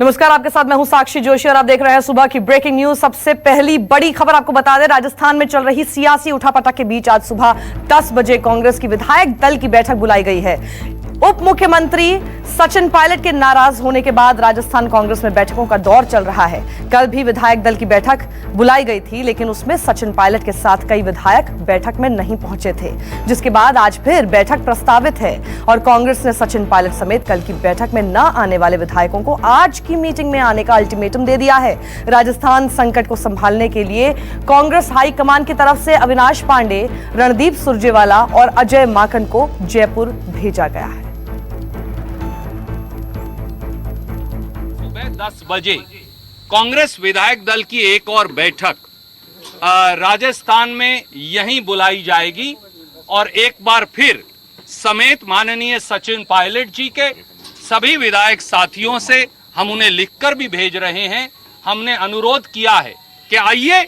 नमस्कार, आपके साथ मैं हूं साक्षी जोशी और आप देख रहे हैं सुबह की ब्रेकिंग न्यूज। सबसे पहली बड़ी खबर आपको बता दें, राजस्थान में चल रही सियासी उठापटक के बीच आज सुबह 10 बजे कांग्रेस की विधायक दल की बैठक बुलाई गई है। उप मुख्यमंत्री सचिन पायलट के नाराज होने के बाद राजस्थान कांग्रेस में बैठकों का दौर चल रहा है। कल भी विधायक दल की बैठक बुलाई गई थी, लेकिन उसमें सचिन पायलट के साथ कई विधायक बैठक में नहीं पहुंचे थे, जिसके बाद आज फिर बैठक प्रस्तावित है और कांग्रेस ने सचिन पायलट समेत कल की बैठक में न आने वाले विधायकों को आज की मीटिंग में आने का अल्टीमेटम दे दिया है। राजस्थान संकट को संभालने के लिए कांग्रेस हाईकमान की तरफ से अविनाश पांडे, रणदीप सुरजेवाला और अजय माकन को जयपुर भेजा गया है। 10 बजे कांग्रेस विधायक दल की एक और बैठक राजस्थान में यहीं बुलाई जाएगी और एक बार फिर समेत माननीय सचिन पायलट जी के सभी विधायक साथियों से हम उन्हें लिखकर भी भेज रहे हैं। हमने अनुरोध किया है कि आइए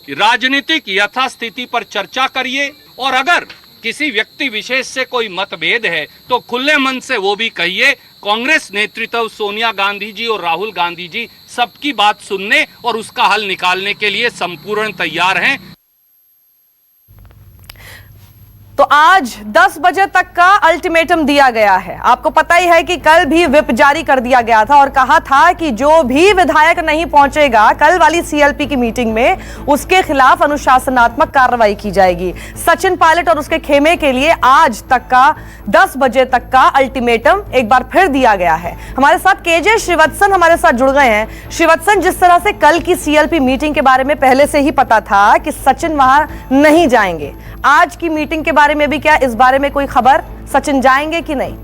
राजनीतिक यथास्थिति पर चर्चा करिए और अगर किसी व्यक्ति विशेष से कोई मतभेद है तो खुले मन से वो भी कहिए। कांग्रेस नेतृत्व सोनिया गांधी जी और राहुल गांधी जी सबकी बात सुनने और उसका हल निकालने के लिए संपूर्ण तैयार हैं। तो आज 10 बजे तक का अल्टीमेटम दिया गया है। आपको पता ही है कि कल भी व्हिप जारी कर दिया गया था और कहा था कि जो भी विधायक नहीं पहुंचेगा कल वाली सीएलपी की मीटिंग में, उसके खिलाफ अनुशासनात्मक कार्रवाई की जाएगी। सचिन पायलट और उसके खेमे के लिए आज तक का 10 बजे तक का अल्टीमेटम एक बार फिर दिया गया है। हमारे साथ केजे श्रीवत्सन हमारे साथ जुड़ गए हैं। श्रीवत्सन, जिस तरह से कल की सीएलपी मीटिंग के बारे में पहले से ही पता था कि सचिन वहां नहीं जाएंगे, आज की मीटिंग के बारे में भी क्या इस बारे में कोई खबर, सचिन जाएंगे कि नहीं?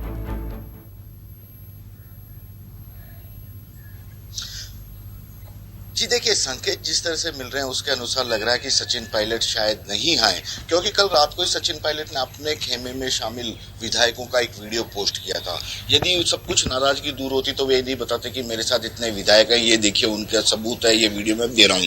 जी देखिए, संकेत जिस तरह से मिल रहे हैं उसके अनुसार लग रहा है कि सचिन पायलट शायद नहीं आए, क्योंकि कल रात को ही सचिन पायलट ने अपने खेमे में शामिल विधायकों का एक वीडियो पोस्ट किया था। यदि सब कुछ नाराजगी दूर होती तो वे ये नहीं बताते कि मेरे साथ इतने विधायक हैं, ये देखिए उनका सबूत है, ये वीडियो मैं दे रहा हूँ।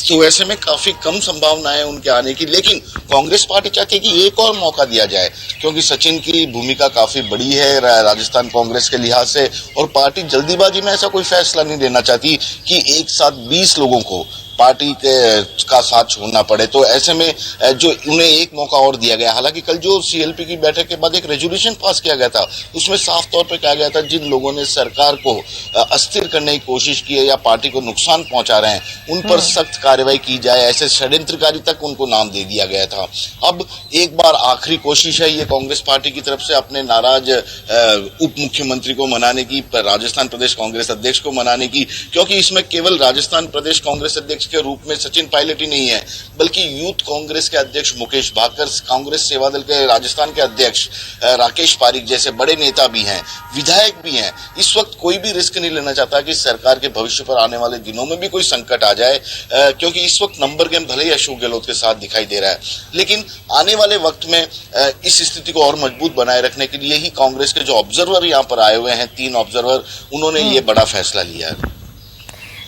तो ऐसे में काफी कम संभावना है उनके आने की, लेकिन कांग्रेस पार्टी चाहती है कि एक और मौका दिया जाए, क्योंकि सचिन की भूमिका काफी बड़ी है राजस्थान कांग्रेस के लिहाज से और पार्टी जल्दीबाजी में ऐसा कोई फैसला नहीं लेना चाहती कि एक साथ 20 लोगों को पार्टी का साथ छोड़ना पड़े। तो ऐसे में जो उन्हें एक मौका और दिया गया। हालांकि कल जो सीएलपी की बैठक के बाद एक रेजोल्यूशन पास किया गया था, उसमें साफ तौर पे कहा गया था जिन लोगों ने सरकार को अस्थिर करने की कोशिश की है या पार्टी को नुकसान पहुंचा रहे हैं, उन पर सख्त कार्रवाई की जाए। ऐसे षड्यंत्रकारी तक उनको नाम दे दिया गया था। अब एक बार आखिरी कोशिश है ये कांग्रेस पार्टी की तरफ से अपने नाराज उप मुख्यमंत्री को मनाने की, राजस्थान प्रदेश कांग्रेस अध्यक्ष को मनाने की, क्योंकि इसमें केवल राजस्थान प्रदेश कांग्रेस अध्यक्ष के रूप में सचिन पायलट ही नहीं है, बल्कि यूथ कांग्रेस के अध्यक्ष मुकेश भाकर, कांग्रेस सेवा दल के राजस्थान के अध्यक्ष राकेश पारीक जैसे बड़े नेता भी हैं, विधायक भी हैं। इस वक्त कोई भी रिस्क नहीं लेना चाहता कि सरकार के भविष्य पर आने वाले दिनों में भी कोई संकट आ जाए, क्योंकि इस वक्त नंबर गेम भले ही अशोक गहलोत के साथ दिखाई दे रहा है, लेकिन आने वाले वक्त में इस स्थिति को और मजबूत बनाए रखने के लिए ही कांग्रेस के जो ऑब्जर्वर यहाँ पर आए हुए हैं, 3 ऑब्जर्वर, उन्होंने ये बड़ा फैसला लिया है।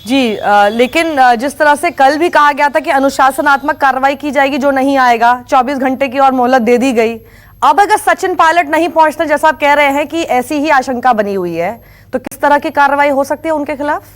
जी, लेकिन जिस तरह से कल भी कहा गया था कि अनुशासनात्मक कार्रवाई की जाएगी जो नहीं आएगा, 24 घंटे की और मोहलत दे दी गई। अब अगर सचिन पायलट नहीं पहुंचते, जैसा आप कह रहे हैं कि ऐसी ही आशंका बनी हुई है, तो किस तरह की कार्रवाई हो सकती है उनके खिलाफ?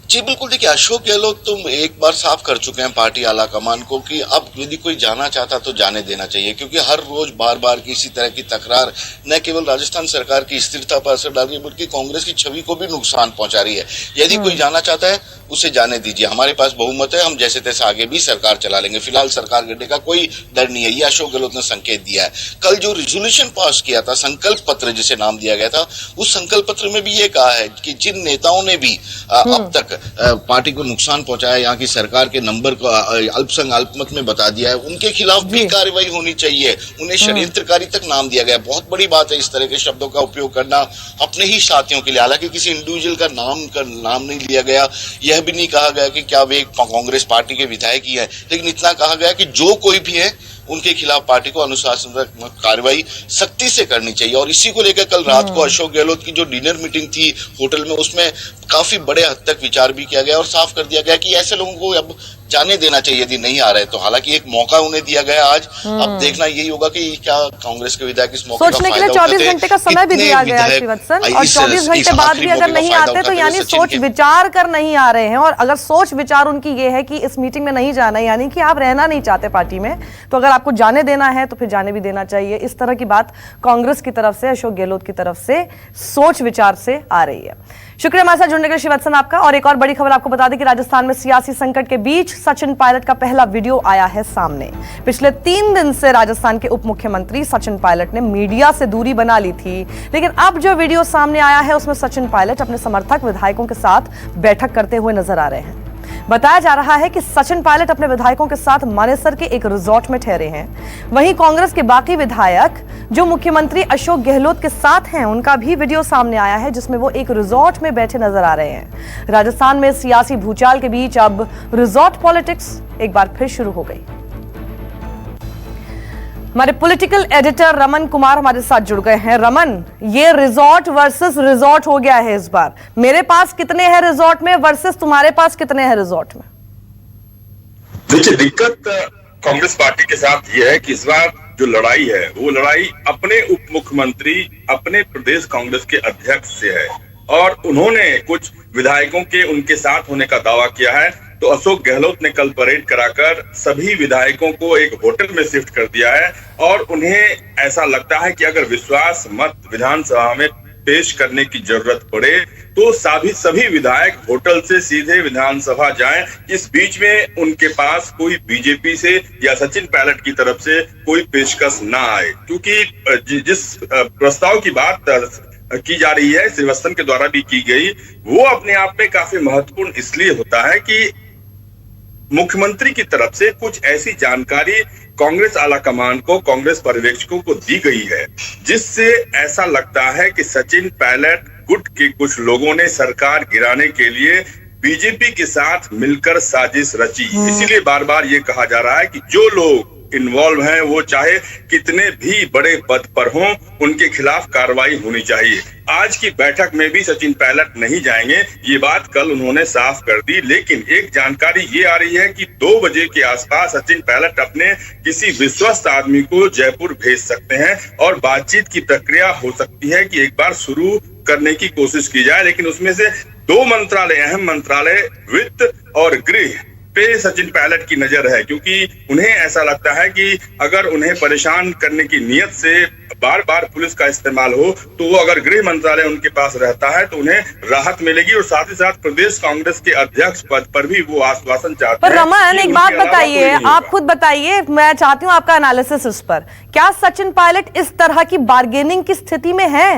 जी बिल्कुल, देखिए अशोक गहलोत तो एक बार साफ कर चुके हैं पार्टी आला कमान को कि अब यदि कोई जाना चाहता तो जाने देना चाहिए, क्योंकि हर रोज बार बार की इसी तरह की तकरार न केवल राजस्थान सरकार की स्थिरता पर असर डाल रही है, बल्कि कांग्रेस की छवि को भी नुकसान पहुंचा रही है। यदि कोई जाना चाहता है उसे जाने दीजिए, हमारे पास बहुमत है, हम जैसे तैसे आगे भी सरकार चला लेंगे, फिलहाल सरकार गिरने का कोई डर नहीं है, ये अशोक गहलोत ने संकेत दिया है। कल जो रेजोल्यूशन पास किया था, संकल्प पत्र जिसे नाम दिया गया था, उस संकल्प पत्र में भी ये कहा है कि जिन नेताओं ने भी अब तक पार्टी को नुकसान पहुंचाया, यहाँ की सरकार के नंबर को अल्पसंख्यक अल्पमत में बता दिया है, उनके खिलाफ भी कार्रवाई होनी चाहिए। उन्हें षड्यंत्रकारी तक नाम दिया गया। बहुत बड़ी बात है इस तरह के शब्दों का उपयोग करना अपने ही साथियों के लिए। हालांकि किसी इंडिविजुअल का नाम नहीं लिया गया, यह भी नहीं कहा गया कि क्या वे कांग्रेस पार्टी के विधायक ही है, लेकिन इतना कहा गया कि जो कोई भी है उनके खिलाफ पार्टी को अनुशासनात्मक कार्रवाई सख्ती से करनी चाहिए। और इसी को लेकर कल रात को अशोक गहलोत की जो डिनर मीटिंग थी होटल में, उसमें काफी बड़े हद तक विचार भी किया गया और साफ कर दिया गया कि ऐसे लोगों को अब जाने देना चाहिए यदि नहीं आ रहे तो। हालांकि एक मौका उन्हें दिया गया आज, अब देखना यही होगा कि क्या कांग्रेस के विधायक इस मौके का सोचने के लिए फायदा 24 घंटे का समय भी दिया गया है श्रीवत्सन, और 24 घंटे बाद भी अगर नहीं आते तो यानी सोच विचार कर नहीं आ रहे हैं। और अगर सोच विचार उनकी ये है कि इस मीटिंग में नहीं जाना, यानी कि आप रहना नहीं चाहते पार्टी में, तो अगर आपको जाने देना है तो फिर जाने भी देना चाहिए। इस तरह की बात कांग्रेस की तरफ से, अशोक गहलोत की तरफ से सोच विचार से आ रही है। शुक्रिया हमारे साथ जुड़ने के लिए श्रीवत्सन आपका। और एक और बड़ी खबर आपको बता दें कि राजस्थान में सियासी संकट के बीच सचिन पायलट का पहला वीडियो आया है सामने। पिछले 3 दिन से राजस्थान के उप मुख्यमंत्री सचिन पायलट ने मीडिया से दूरी बना ली थी, लेकिन अब जो वीडियो सामने आया है उसमें सचिन पायलट अपने समर्थक विधायकों के साथ बैठक करते हुए नजर आ रहे हैं। बताया जा रहा है कि सचिन पायलट अपने विधायकों के साथ मानेसर के एक रिजॉर्ट में ठहरे हैं। वहीं कांग्रेस के बाकी विधायक जो मुख्यमंत्री अशोक गहलोत के साथ हैं, उनका भी वीडियो सामने आया है जिसमें वो एक रिजॉर्ट में बैठे नजर आ रहे हैं। राजस्थान में सियासी भूचाल के बीच अब रिजॉर्ट पॉलिटिक्स एक बार फिर शुरू हो गई। हमारे पॉलिटिकल एडिटर रमन कुमार हमारे साथ जुड़ गए हैं। रमन, ये रिजॉर्ट वर्सेस रिजॉर्ट हो गया है इस बार। मेरे पास कितने हैं रिजॉर्ट में वर्सेस तुम्हारे पास कितने हैं रिजॉर्ट में? देखिए, दिक्कत कांग्रेस पार्टी के साथ ये है कि इस बार जो लड़ाई है वो लड़ाई अपने उप मुख्यमंत्री, अपने प्रदेश कांग्रेस के अध्यक्ष से है, और उन्होंने कुछ विधायकों के उनके साथ होने का दावा किया है। तो अशोक गहलोत ने कल परेड कराकर सभी विधायकों को एक होटल में शिफ्ट कर दिया है, और उन्हें ऐसा लगता है कि अगर विश्वास मत विधानसभा में पेश करने की जरूरत पड़े तो सभी विधायक होटल से सीधे विधानसभा जाएं। इस बीच में उनके पास कोई बीजेपी से या सचिन पायलट की तरफ से कोई पेशकश ना आए, क्योंकि जिस प्रस्ताव की बात की जा रही है, श्रीवत्सन के द्वारा भी की गई, वो अपने आप में काफी महत्वपूर्ण इसलिए होता है कि मुख्यमंत्री की तरफ से कुछ ऐसी जानकारी कांग्रेस आला कमान को, कांग्रेस पर्यवेक्षकों को दी गई है, जिससे ऐसा लगता है कि सचिन पायलट गुट के कुछ लोगों ने सरकार गिराने के लिए बीजेपी के साथ मिलकर साजिश रची। इसीलिए बार बार ये कहा जा रहा है कि जो लोग इन्वॉल्व हैं वो चाहे कितने भी बड़े पद पर हों, उनके खिलाफ कार्रवाई होनी चाहिए। आज की बैठक में भी सचिन पायलट नहीं जाएंगे, ये बात कल उन्होंने साफ कर दी। लेकिन एक जानकारी ये आ रही है कि 2 बजे के आसपास सचिन पायलट अपने किसी विश्वस्त आदमी को जयपुर भेज सकते हैं, और बातचीत की प्रक्रिया हो सकती है कि एक बार शुरू करने की कोशिश की जाए। लेकिन उसमें से 2 मंत्रालय, अहम मंत्रालय वित्त और गृह पे सचिन पायलट की नजर है, क्योंकि उन्हें ऐसा लगता है कि अगर उन्हें परेशान करने की नियत से बार बार पुलिस का इस्तेमाल हो, तो वो अगर गृह मंत्रालय उनके पास रहता है तो उन्हें राहत मिलेगी, और साथ ही साथ प्रदेश कांग्रेस के अध्यक्ष पद पर भी वो आश्वासन चाहते हैं। पर रमन, एक बात बताइए, आप खुद बताइए, मैं चाहती हूँ आपका एनालिसिस इस पर। क्या सचिन पायलट इस तरह की बार्गेनिंग की स्थिति में है?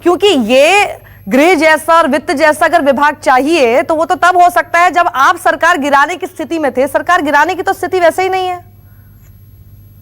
क्योंकि ये गृह जैसा और वित्त जैसा अगर विभाग चाहिए तो वो तो तब हो सकता है जब आप सरकार गिराने की स्थिति में थे। सरकार गिराने की तो स्थिति वैसे ही नहीं है।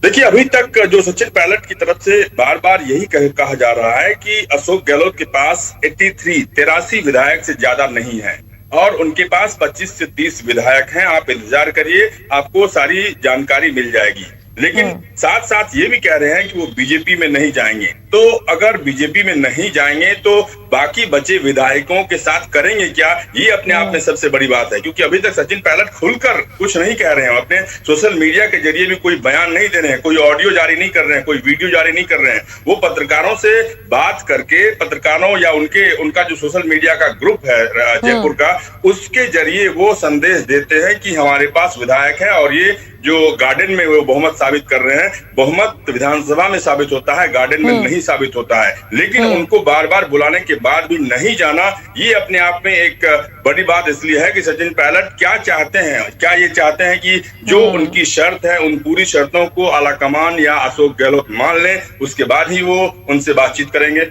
देखिए, अभी तक जो सचिन पायलट की तरफ से बार बार यही कहा जा रहा है कि अशोक गहलोत के पास 83 विधायक से ज्यादा नहीं है, और उनके पास 25 से 30 विधायक हैं। आप इंतजार करिए, आपको सारी जानकारी मिल जाएगी। लेकिन साथ साथ ये भी कह रहे हैं कि वो बीजेपी में नहीं जाएंगे। तो अगर बीजेपी में नहीं जाएंगे तो बाकी बचे विधायकों के साथ करेंगे क्या, ये अपने आप में सबसे बड़ी बात है। क्योंकि अभी तक सचिन पायलट खुलकर कुछ नहीं कह रहे हैं, अपने सोशल मीडिया के जरिए भी कोई बयान नहीं दे रहे हैं, कोई ऑडियो जारी नहीं कर रहे हैं, कोई वीडियो जारी नहीं कर रहे हैं। वो पत्रकारों से बात करके, पत्रकारों या उनका जो सोशल मीडिया का ग्रुप है जयपुर का, उसके जरिए वो संदेश देते हैं कि हमारे पास विधायक है, और ये जो गार्डन में वो बहुमत साबित कर रहे हैं, बहुमत विधानसभा में साबित होता है, गार्डन में नहीं साबित होता है। लेकिन उनको बार बार बुलाने के बाद भी नहीं जाना, ये अपने आप में एक बड़ी बात इसलिए है कि सचिन पायलट क्या चाहते हैं। क्या ये चाहते हैं कि जो उनकी शर्त है, उन पूरी शर्तों को आला कमान या अशोक गहलोत मान लें, उसके बाद ही वो उनसे बातचीत करेंगे।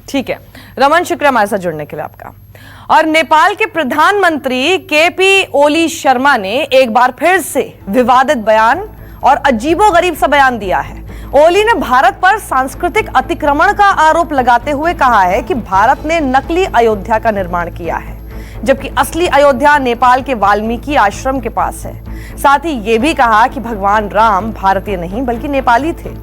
ठीक है रमन, शुक्रिया हमारे साथ जुड़ने के लिए आपका। और नेपाल के प्रधानमंत्री केपी ओली शर्मा ने एक बार फिर से विवादित बयान और अजीबोगरीब सा बयान दिया है। ओली ने भारत पर सांस्कृतिक अतिक्रमण का आरोप लगाते हुए कहा है कि भारत ने नकली अयोध्या का निर्माण किया है, जबकि असली अयोध्या नेपाल के वाल्मीकि आश्रम के पास है। साथ ही यह भी कहा कि भगवान राम भारतीय नहीं बल्कि नेपाली थे।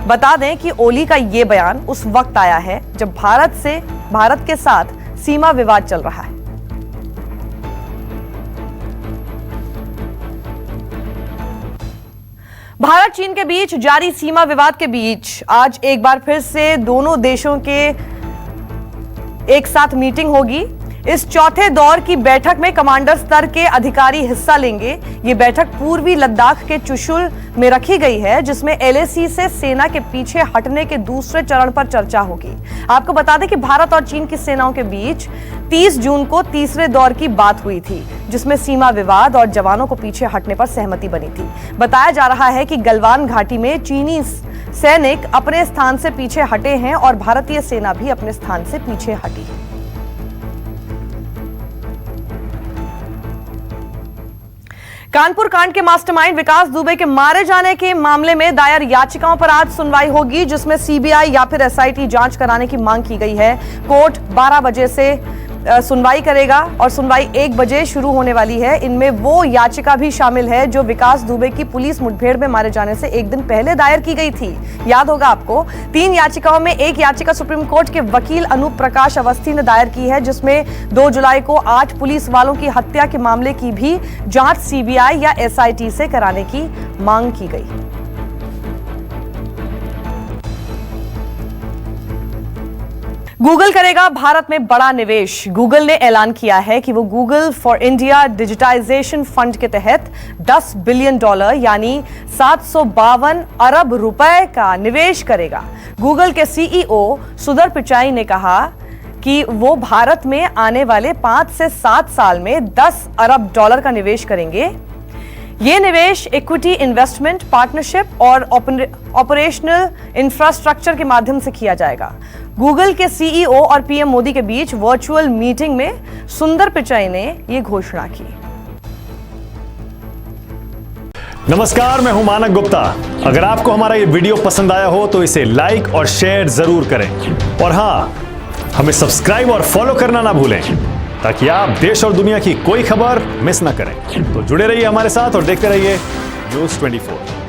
बता दें कि ओली का यह बयान उस वक्त आया है जब भारत के साथ सीमा विवाद चल रहा है। भारत चीन के बीच जारी सीमा विवाद के बीच आज एक बार फिर से दोनों देशों के एक साथ मीटिंग होगी। इस चौथे दौर की बैठक में कमांडर स्तर के अधिकारी हिस्सा लेंगे। ये बैठक पूर्वी लद्दाख के चुशुल में रखी गई है, जिसमें एलएसी से सेना के पीछे हटने के दूसरे चरण पर चर्चा होगी। आपको बता दें कि भारत और चीन की सेनाओं के बीच 30 जून को तीसरे दौर की बात हुई थी, जिसमें सीमा विवाद और जवानों को पीछे हटने पर सहमति बनी थी। बताया जा रहा है कि गलवान घाटी में चीनी सैनिक अपने स्थान से पीछे हटे हैं और भारतीय सेना भी अपने स्थान से पीछे हटी है। कानपुर कांड के मास्टरमाइंड विकास दुबे के मारे जाने के मामले में दायर याचिकाओं पर आज सुनवाई होगी, जिसमें सीबीआई या फिर एसआईटी जांच कराने की मांग की गई है। कोर्ट 12 बजे से सुनवाई करेगा और सुनवाई 1 बजे शुरू होने वाली है। इनमें वो याचिका भी शामिल है जो विकास दुबे की पुलिस मुठभेड़ में मारे जाने से एक दिन पहले दायर की गई थी। याद होगा आपको, 3 याचिकाओं में एक याचिका सुप्रीम कोर्ट के वकील अनूप प्रकाश अवस्थी ने दायर की है, जिसमें 2 जुलाई को 8 पुलिस वालों की हत्या के मामले की भी जांच सीबीआई या एसआईटी से कराने की मांग की गई। गूगल करेगा भारत में बड़ा निवेश। गूगल ने ऐलान किया है कि वो Google for India digitization fund के तहत $10 बिलियन यानी 752 अरब रुपए का निवेश करेगा। गूगल के सीईओ सुंदर पिचाई ने कहा कि वो भारत में आने वाले 5 से 7 साल में $10 अरब का निवेश करेंगे। ये निवेश इक्विटी इन्वेस्टमेंट, पार्टनरशिप और ऑपरेशनल इंफ्रास्ट्रक्चर के माध्यम से किया जाएगा। गूगल के सीईओ और पीएम मोदी के बीच वर्चुअल मीटिंग में सुंदर पिचाई ने ये घोषणा की। नमस्कार, मैं हूं मानक गुप्ता। अगर आपको हमारा ये वीडियो पसंद आया हो तो इसे लाइक और शेयर जरूर करें, और हां, हमें सब्सक्राइब और फॉलो करना ना भूलें ताकि आप देश और दुनिया की कोई खबर मिस ना करें। तो जुड़े रहिए हमारे साथ और देखते रहिए न्यूज़ 24।